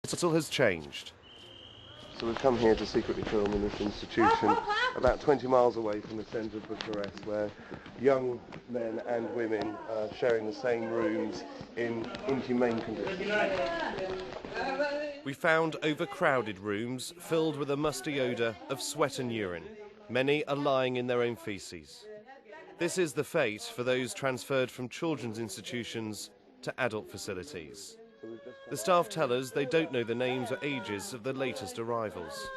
hospital has changed. So we've come here to secretly film in this institution about 20 miles away from the centre of Bucharest, where young men and women are sharing the same rooms in inhumane conditions. We found overcrowded rooms filled with a musty odour of sweat and urine. Many are lying in their own faeces. This is the fate for those transferred from children's institutions to adult facilities. The staff tell us they don't know the names or ages of the latest arrivals.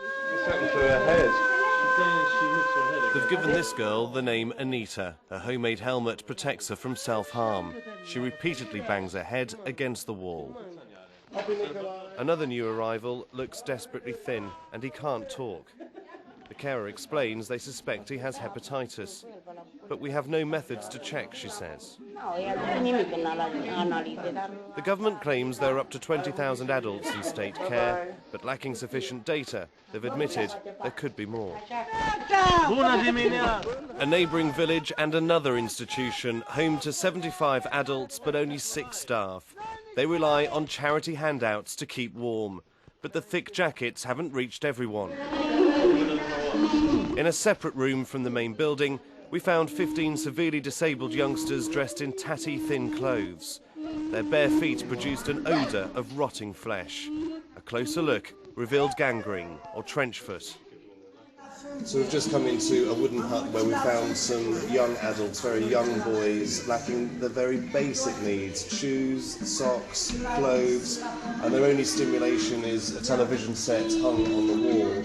They've given this girl the name Anita. Her homemade helmet protects her from self-harm. She repeatedly bangs her head against the wall. Another new arrival looks desperately thin and he can't talk. The carer explains they suspect he has hepatitis, but we have no methods to check, she says. The government claims there are up to 20,000 adults in state care, but lacking sufficient data, they've admitted there could be more. A neighbouring village and another institution, home to 75 adults but only 6 staff. They rely on charity handouts to keep warm, but the thick jackets haven't reached everyone. In a separate room from the main building, we found 15 severely disabled youngsters dressed in tatty, thin clothes. Their bare feet produced an odour of rotting flesh. A closer look revealed gangrene, or trench foot. So we've just come into a wooden hut where we found some young adults, very young boys, lacking the very basic needs: shoes, socks, clothes, and their only stimulation is a television set hung on the wall.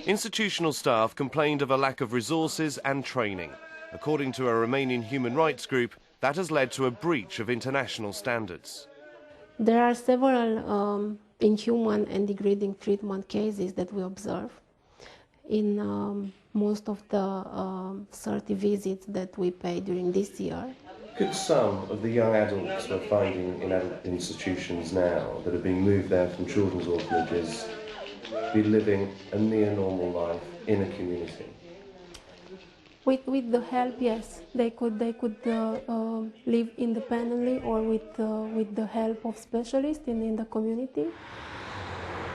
Institutional staff complained of a lack of resources and training. According to a Romanian human rights group, that has led to a breach of international standards. There are several inhuman and degrading treatment cases that we observe in most of the 30 visits that we pay during this year. Could some of the young adults we're finding in adult institutions now that are being moved there from children's orphanages be living a near-normal life in a community? With the help, yes, they could live independently or with the help of specialists in the community.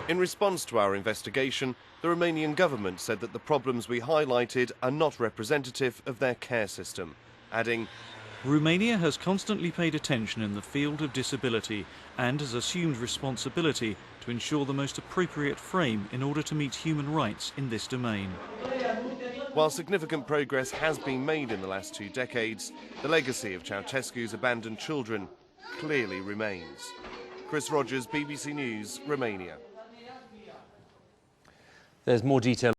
In response to our investigation, the Romanian government said that the problems we highlighted are not representative of their care system, adding, Romania has constantly paid attention in the field of disability and has assumed responsibility to ensure the most appropriate frame in order to meet human rights in this domain. While significant progress has been made in the last 2 decades, the legacy of Ceausescu's abandoned children clearly remains. Chris Rogers, BBC News, Romania. There's more detail.